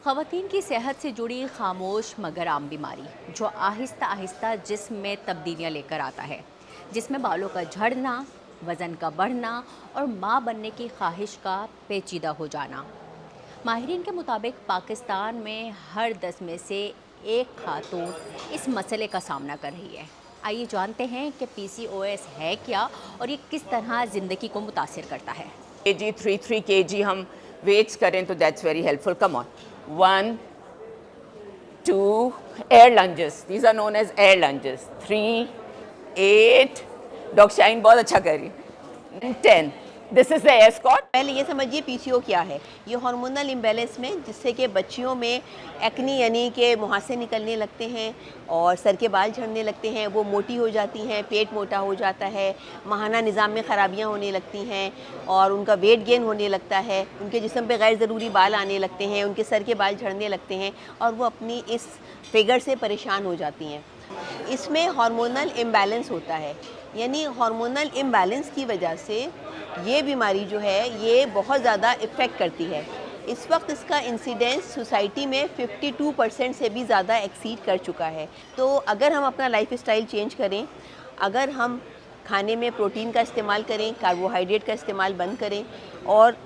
ख़वातीन की सेहत से जुड़ी खामोश मगर आम बीमारी जो आहिस्ता आहिस्ता जिस्म में तब्दीलियाँ लेकर आता है, जिसमें बालों का झड़ना, वज़न का बढ़ना और माँ बनने की ख्वाहिश का पेचीदा हो जाना। माहिरीन के मुताबिक पाकिस्तान में हर 10 में से एक खातून इस मसले का सामना कर रही है। आइए जानते हैं कि PCOS है क्या और ये किस तरह ज़िंदगी को मुतासिर करता है। kg, 3 kg हम वेट्स करें तो that's very helpful. Come on. 1 2 air lunges, these are known as air lunges. 3 8 डॉग शाइन बहुत अच्छा कर रही है. 10 this is the air squat. पहले ये समझिए पीसीओ क्या है। ये हार्मोनल इम्बैलेंस में जिससे कि बच्चियों में एक्नी यानी कि मुहासे निकलने लगते हैं और सर के बाल झड़ने लगते हैं, वो मोटी हो जाती हैं, पेट मोटा हो जाता है, माहाना निज़ाम में ख़राबियाँ होने लगती हैं और उनका वेट गेन होने लगता है, उनके जिस्म पे गैर ज़रूरी बाल आने लगते हैं, उनके सर के बाल झड़ने लगते हैं और वो अपनी इस फिगर से परेशान हो जाती हैं। इसमें हार्मोनल इम्बैलेंस होता है, यानी हार्मोनल इम्बैलेंस की वजह से ये बीमारी जो है ये बहुत ज़्यादा इफ़ेक्ट करती है। इस वक्त इसका इंसिडेंस सोसाइटी में 52% से भी ज़्यादा एक्सीड कर चुका है। तो अगर हम अपना लाइफ स्टाइल चेंज करें, अगर हम खाने में प्रोटीन का इस्तेमाल करें, कार्बोहाइड्रेट का इस्तेमाल बंद करें और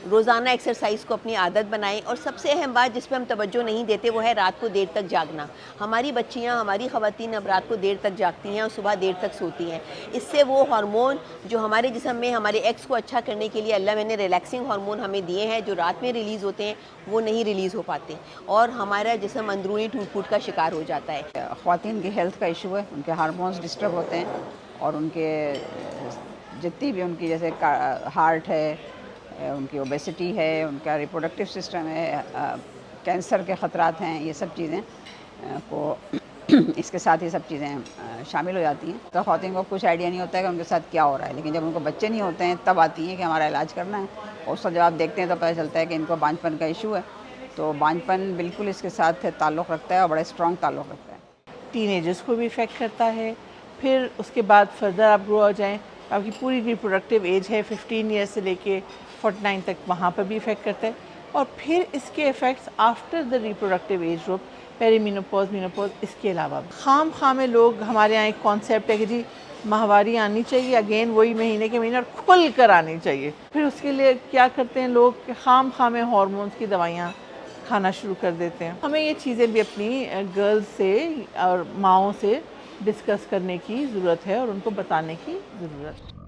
रोज़ाना एक्सरसाइज को अपनी आदत बनाएं, और सबसे अहम बात जिस पे हम तवज्जो नहीं देते वो है रात को देर तक जागना। हमारी बच्चियां, हमारी ख़वातीन अब रात को देर तक जागती हैं और सुबह देर तक सोती हैं। इससे वो हार्मोन जो हमारे जिस्म में हमारे एक्स को अच्छा करने के लिए अल्लाह ने रिलैक्सिंग हार्मोन हमें दिए हैं, जो रात में रिलीज़ होते हैं, वो नहीं रिलीज़ हो पाते और हमारा जिस्म अंदरूनी टूट फूट का शिकार हो जाता है। ख़वातीन की हेल्थ का इशू है, उनके हार्मोन्स डिस्टर्ब होते हैं और उनके जितनी भी उनकी जैसे हार्ट है, उनकी ओबेसिटी है, उनका रिप्रोडक्टिव सिस्टम है, कैंसर के ख़तरात हैं, ये सब चीज़ें को इसके साथ ये सब चीज़ें शामिल हो जाती हैं। तो ख़वातीन को कुछ आइडिया नहीं होता है कि उनके साथ क्या हो रहा है, लेकिन जब उनको बच्चे नहीं होते हैं तब आती हैं कि हमारा इलाज करना है और उसका जब आप देखते हैं तो पता चलता है कि इनको बांझपन का इशू है। तो बांझपन बिल्कुल इसके साथ ताल्लुक़ रखता है और बड़ा स्ट्रॉन्ग ताल्लुक़ रखता है। टीनेजर्स को भी इफ़ेक्ट करता है। फिर उसके बाद फर्दर आप ग्रो हो जाएं, आपकी पूरी रिप्रोडक्टिव एज है 15 ईयर्स से लेके 49 तक, वहाँ पर भी इफ़ेक्ट करता है। और फिर इसके effects after the reproductive age group, perimenopause, menopause, इसके अलावा खाम खामे लोग, हमारे यहाँ एक कॉन्सेप्ट है कि जी माहवारी आनी चाहिए, अगेन वही महीने के महीने और खुल कर आनी चाहिए। फिर उसके लिए क्या करते हैं लोग कि खाम खामे हार्मोन्स की दवाइयाँ खाना शुरू कर देते हैं। हमें ये चीज़ें भी अपनी गर्ल्स से और माओं से डिस्कस करने की ज़रूरत है और उनको बताने की ज़रूरत है।